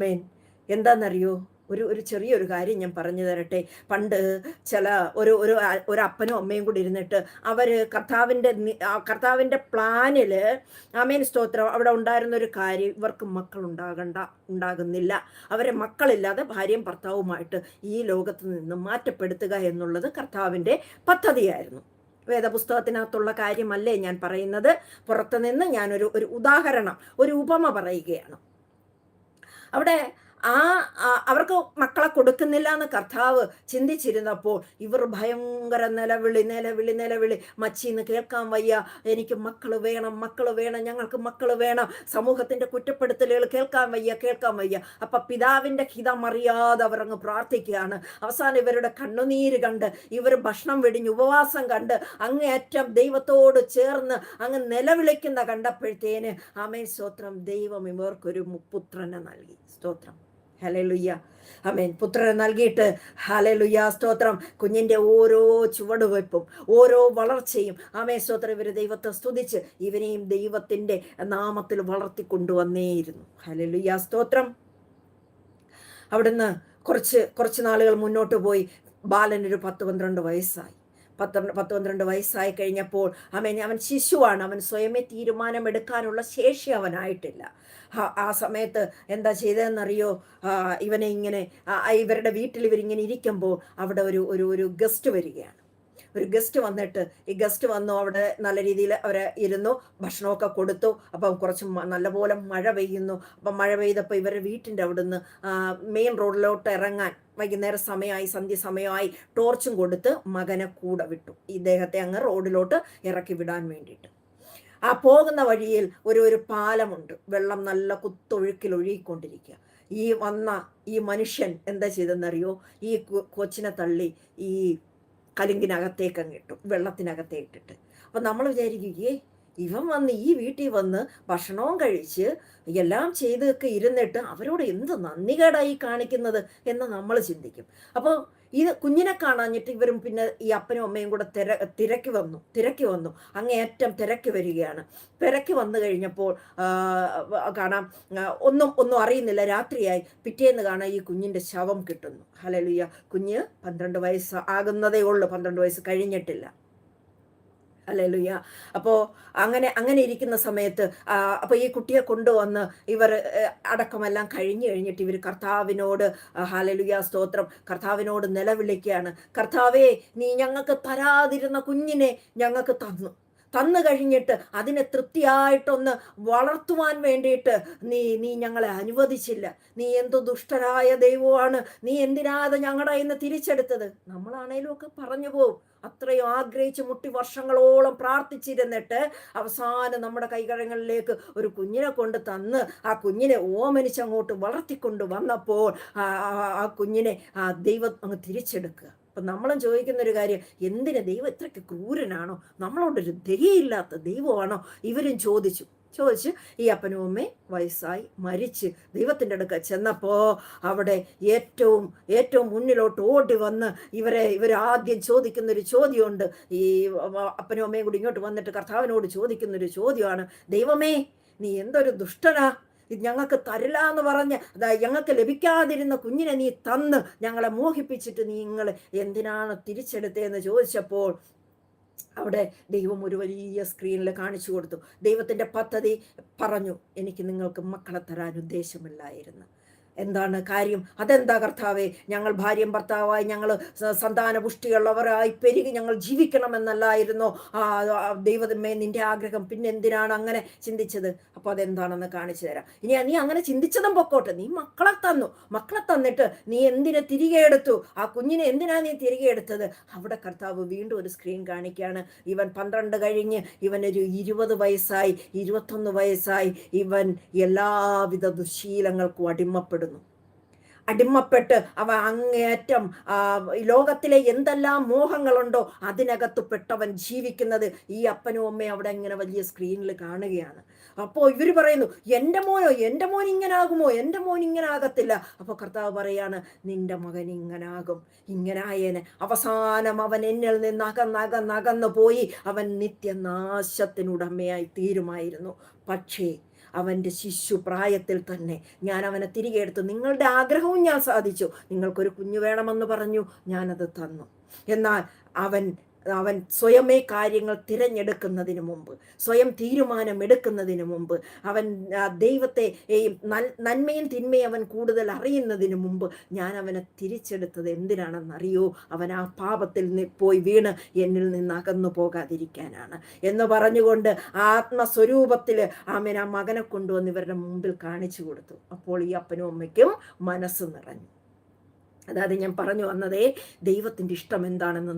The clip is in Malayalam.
മേൻ എന്താണെന്നറിയോ? ഒരു ചെറിയൊരു കാര്യം ഞാൻ പറഞ്ഞു തരട്ടെ. പണ്ട് ചില ഒരു അപ്പനും അമ്മയും കൂടി ഇരുന്നിട്ട് അവര് കർത്താവിൻ്റെ പ്ലാനില്, ആമേൻ സ്തോത്രം, അവിടെ ഉണ്ടായിരുന്ന ഒരു കാര്യം, ഇവർക്ക് മക്കൾ ഉണ്ടാകുന്നില്ല. അവരെ മക്കളില്ലാതെ ഭാര്യയും ഭർത്താവുമായിട്ട് ഈ ലോകത്ത് നിന്ന് മാറ്റപ്പെടുത്തുക എന്നുള്ളത് കർത്താവിൻ്റെ പദ്ധതിയായിരുന്നു. വേദപുസ്തകത്തിനകത്തുള്ള കാര്യമല്ലേ ഞാൻ പറയുന്നത്. പുറത്തുനിന്ന് ഞാനൊരു ഉദാഹരണം, ഒരു ഉപമ പറയുകയാണ്. അവിടെ അവർക്ക് മക്കളെ കൊടുക്കുന്നില്ല എന്ന് കർത്താവ് ചിന്തിച്ചിരുന്നപ്പോൾ ഇവർ ഭയങ്കര നിലവിളി നിലവിളി നിലവിളി, മച്ചിന്ന് കേൾക്കാൻ വയ്യ, എനിക്ക് മക്കൾ വേണം, മക്കൾ വേണം, ഞങ്ങൾക്ക് മക്കൾ വേണം. സമൂഹത്തിന്റെ കുറ്റപ്പെടുത്തലുകൾ കേൾക്കാൻ വയ്യ, കേൾക്കാൻ വയ്യ. അപ്പൊ പിതാവിന്റെ ഹിതം അറിയാതെ അവർ അങ്ങ് പ്രാർത്ഥിക്കുകയാണ്. അവസാനം ഇവരുടെ കണ്ണുനീര് കണ്ട്, ഇവർ ഭക്ഷണം വെടിഞ്ഞ് ഉപവാസം കണ്ട് അങ്ങേയറ്റം ദൈവത്തോട് ചേർന്ന് അങ്ങ് നിലവിളിക്കുന്ന കണ്ടപ്പോഴത്തേന്, ആമേൻ സ്തോത്രം, ദൈവം ഇവർക്കൊരു പുത്രനെ നൽകി. സ്തോത്രം, ഹല്ലേലൂയ, ആമേൻ. പുത്രനെ നൽകിയിട്ട്, ഹല്ലേലൂയ സ്തോത്രം, കുഞ്ഞിന്റെ ഓരോ ചുവടുവയ്പ്പും ഓരോ വളർച്ചയും, ആമേൻ സ്തോത്രം, ഇവര് ദൈവത്തെ സ്തുതിച്ച് ഇവനെയും ദൈവത്തിന്റെ നാമത്തിൽ വളർത്തിക്കൊണ്ടുവന്നേയിരുന്നു. ഹല്ലേലൂയ സ്തോത്രം. അവിടുന്ന് കുറച്ച് നാളുകൾ മുന്നോട്ട് പോയി. ബാലനൊരു 10-12 വയസ്സായി. 10-12 വയസ്സായി കഴിഞ്ഞപ്പോൾ അവൻ ശിശുവാണ്. അവൻ സ്വയമേ തീരുമാനമെടുക്കാനുള്ള ശേഷി അവനായിട്ടില്ല. ആ സമയത്ത് എന്താ ചെയ്തതെന്നറിയോ? ഇവനെ ഇങ്ങനെ ഇവരുടെ വീട്ടിൽ ഇവരിങ്ങനെ ഇരിക്കുമ്പോൾ അവിടെ ഒരു ഗസ്റ്റ് വരികയാണ്. ഒരു ഗസ്റ്റ് വന്നിട്ട്, ഈ ഗസ്റ്റ് വന്നു, അവിടെ നല്ല രീതിയിൽ അവരെ ഇരുന്നു, ഭക്ഷണമൊക്കെ കൊടുത്തു. അപ്പം കുറച്ച് നല്ലപോലെ മഴ പെയ്യുന്നു. അപ്പം മഴ പെയ്തപ്പോൾ ഇവരുടെ വീട്ടിൻ്റെ അവിടുന്ന് മെയിൻ റോഡിലോട്ട് ഇറങ്ങാൻ വൈകുന്നേര സമയമായി, സന്ധ്യ സമയമായി, ടോർച്ചും കൊടുത്ത് മകനെ കൂടെ വിട്ടു, ഇദ്ദേഹത്തെ അങ്ങ് റോഡിലോട്ട് ഇറക്കി വിടാൻ വേണ്ടിയിട്ട്. ആ പോകുന്ന വഴിയിൽ ഒരു പാലമുണ്ട്. വെള്ളം നല്ല കുത്തൊഴുക്കിൽ ഒഴുകിക്കൊണ്ടിരിക്കുക. ഈ മനുഷ്യൻ എന്താ ചെയ്തെന്നറിയോ? ഈ കൊച്ചിനെ തള്ളി ഈ കലുങ്കിനകത്തേക്ക് അങ്ങിട്ടു, വെള്ളത്തിനകത്തേ ഇട്ടിട്ട്. അപ്പം നമ്മൾ വിചാരിക്കുകയെ, ഇവൻ വന്ന് ഈ വീട്ടിൽ വന്ന് ഭക്ഷണവും കഴിച്ച് എല്ലാം ചെയ്തൊക്കെ ഇരുന്നിട്ട് അവരോട് എന്ത് നന്ദികേടായി കാണിക്കുന്നത് എന്ന് നമ്മൾ ചിന്തിക്കും. അപ്പോൾ ഇത് കുഞ്ഞിനെ കാണാഞ്ഞിട്ട് ഇവരും പിന്നെ ഈ അപ്പനും അമ്മയും കൂടെ തിരക്കി വന്നു, അങ്ങേയറ്റം തിരക്കി വരികയാണ്. തിരക്കി വന്നു കഴിഞ്ഞപ്പോൾ കാണാം, ഒന്നും അറിയുന്നില്ല. രാത്രിയായി. പിറ്റേന്ന് കാണാം ഈ കുഞ്ഞിൻ്റെ ശവം കിട്ടുന്നു. ഹല്ലേലൂയ. കുഞ്ഞ് 12 വയസ്സ് ആകുന്നതേ ഉള്ളൂ, 12 വയസ്സ് കഴിഞ്ഞിട്ടില്ല. ഹല്ലേലൂയ. അപ്പോൾ അങ്ങനെ ഇരിക്കുന്ന സമയത്ത് അപ്പോൾ ഈ കുട്ടിയെ കൊണ്ടുവന്ന് ഇവർ അടക്കമെല്ലാം കഴിഞ്ഞിട്ട് ഇവർ കർത്താവിനോട്, ഹല്ലേലൂയ സ്തോത്രം, കർത്താവിനോട് നിലവിളിക്കുകയാണ്. കർത്താവേ, നീ ഞങ്ങൾക്ക് തരാതിരുന്ന കുഞ്ഞിനെ ഞങ്ങൾക്ക് തന്നു കഴിഞ്ഞിട്ട് അതിനെ തൃപ്തിയായിട്ടൊന്ന് വളർത്തുവാൻ വേണ്ടിയിട്ട് നീ ഞങ്ങളെ അനുവദിച്ചില്ല. നീ എന്തു ദുഷ്ടരായ ദൈവമാണ്, നീ എന്തിനാത് ഞങ്ങളുടെ ഇന്ന് തിരിച്ചെടുത്തത്? നമ്മളാണേലും ഒക്കെ പറഞ്ഞു പോവും. അത്രയും ആഗ്രഹിച്ച് മുട്ടി വർഷങ്ങളോളം പ്രാർത്ഥിച്ചിരുന്നിട്ട് അവസാനം നമ്മുടെ കൈകളിലേക്ക് ഒരു കുഞ്ഞിനെ കൊണ്ട് തന്ന് ആ കുഞ്ഞിനെ ഓമനിച്ചങ്ങോട്ട് വളർത്തിക്കൊണ്ട് വന്നപ്പോൾ ആ കുഞ്ഞിനെ ദൈവം അങ്ങ് തിരിച്ചെടുക്കുക. അപ്പം നമ്മളും ചോദിക്കുന്നൊരു കാര്യം, എന്തിന് ദൈവം ഇത്രയ്ക്ക് ക്രൂരനാണോ? നമ്മളോടൊരു ദയയില്ലാത്ത ദൈവമാണോ? ഇവരും ചോദിച്ചു. ഈ അപ്പനും അമ്മയും വയസ്സായി മരിച്ച് ദൈവത്തിൻ്റെ അടുക്ക ചെന്നപ്പോൾ അവിടെ ഏറ്റവും മുന്നിലോട്ട് ഓടി വന്ന് ഇവരാദ്യം ചോദിക്കുന്നൊരു ചോദ്യമുണ്ട്. ഈ അപ്പനും അമ്മയും കൂടി ഇങ്ങോട്ട് വന്നിട്ട് കർത്താവിനോട് ചോദിക്കുന്നൊരു ചോദ്യമാണ്, ദൈവമേ, നീ എന്തൊരു ദുഷ്ടനാ, ഇത് ഞങ്ങൾക്ക് തരില്ല എന്ന് പറഞ്ഞ് ഞങ്ങൾക്ക് ലഭിക്കാതിരുന്ന കുഞ്ഞിനെ നീ തന്ന് ഞങ്ങളെ മോഹിപ്പിച്ചിട്ട് നിങ്ങൾ എന്തിനാണ് തിരിച്ചെടുത്തതെന്ന് ചോദിച്ചപ്പോൾ അവിടെ ദൈവം ഒരു വലിയ സ്ക്രീനിൽ കാണിച്ചു കൊടുത്തു. ദൈവത്തിൻ്റെ പദ്ധതി പറഞ്ഞു, എനിക്ക് നിങ്ങൾക്ക് മക്കളെ തരാൻ ഉദ്ദേശമില്ലായിരുന്നു. എന്താണ് കാര്യം? അതെന്താ കർത്താവേ? ഞങ്ങൾ ഭാര്യയും ഭർത്താവായി ഞങ്ങൾ സന്താന പുഷ്ടിയുള്ളവരായി പെരുകി ഞങ്ങൾ ജീവിക്കണമെന്നല്ലായിരുന്നോ ദൈവമേ നിന്റെ ആഗ്രഹം? പിന്നെ എന്തിനാണ് അങ്ങനെ ചിന്തിച്ചത്? അപ്പോൾ അതെന്താണെന്ന് കാണിച്ചു തരാം. ഇനി നീ അങ്ങനെ ചിന്തിച്ചതും പൊക്കോട്ടെ, നീ മക്കളെ തന്നിട്ട് നീ എന്തിനെ തിരികെ എടുത്തു? ആ കുഞ്ഞിനെ എന്തിനാ നീ തിരികെ എടുത്തത്? അവിടെ കർത്താവ് വീണ്ടും ഒരു സ്ക്രീൻ കാണിക്കുകയാണ്. ഇവൻ 12 കഴിഞ്ഞ് ഇവനൊരു 20 വയസ്സായി, 21 വയസ്സായി. ഇവൻ എല്ലാവിധ ദുശീലങ്ങൾക്കും അടിമപ്പെട്ട് അവ അങ്ങേയറ്റം ലോകത്തിലെ എന്തെല്ലാം മോഹങ്ങളുണ്ടോ അതിനകത്ത് പെട്ടവൻ ജീവിക്കുന്നത് ഈ അപ്പനും അമ്മയും അവിടെ ഇങ്ങനെ വലിയ സ്ക്രീനിൽ കാണുകയാണ്. അപ്പോൾ ഇവർ പറയുന്നു, എൻ്റെ മോൻ ഇങ്ങനാകുമോ? എൻ്റെ മോൻ ഇങ്ങനാകത്തില്ല. അപ്പോൾ കർത്താവ് പറയാണ്, നിന്റെ മകൻ ഇങ്ങനായേനെ. അവസാനം അവൻ എന്നിൽ നിന്ന് അകന്നകന്നു പോയി അവൻ നിത്യനാശത്തിനുടമയായി തീരുമായിരുന്നു. പക്ഷേ അവൻ്റെ ശിശു പ്രായത്തിൽ തന്നെ ഞാൻ അവനെ തിരികെ എടുത്തു. നിങ്ങളുടെ ആഗ്രഹവും ഞാൻ സാധിച്ചു. നിങ്ങൾക്കൊരു കുഞ്ഞു വേണമെന്ന് പറഞ്ഞു, ഞാനത് തന്നു. എന്നാൽ അവൻ അവൻ സ്വയമേ കാര്യങ്ങൾ തിരഞ്ഞെടുക്കുന്നതിന് മുമ്പ്, സ്വയം തീരുമാനമെടുക്കുന്നതിന് മുമ്പ്, അവൻ ദൈവത്തെ നന്മയും തിന്മയും അവൻ കൂടുതൽ അറിയുന്നതിന് മുമ്പ് ഞാൻ അവനെ തിരിച്ചെടുത്തത് എന്തിനാണെന്നറിയോ? അവൻ ആ പാപത്തിൽ പോയി വീണ് എന്നിൽ നിന്ന് അകന്നു പോകാതിരിക്കാനാണ് എന്ന് പറഞ്ഞുകൊണ്ട് ആത്മസ്വരൂപത്തിൽ ആമേൻ ആ മകനെ കൊണ്ടുവന്ന് ഇവരുടെ മുമ്പിൽ കാണിച്ചു കൊടുത്തു. അപ്പോൾ ഈ അപ്പനും അമ്മയ്ക്കും മനസ്സ് നിറഞ്ഞു. അതായത് ഞാൻ പറഞ്ഞു വന്നതേ, ദൈവത്തിൻ്റെ ഇഷ്ടം എന്താണെന്ന്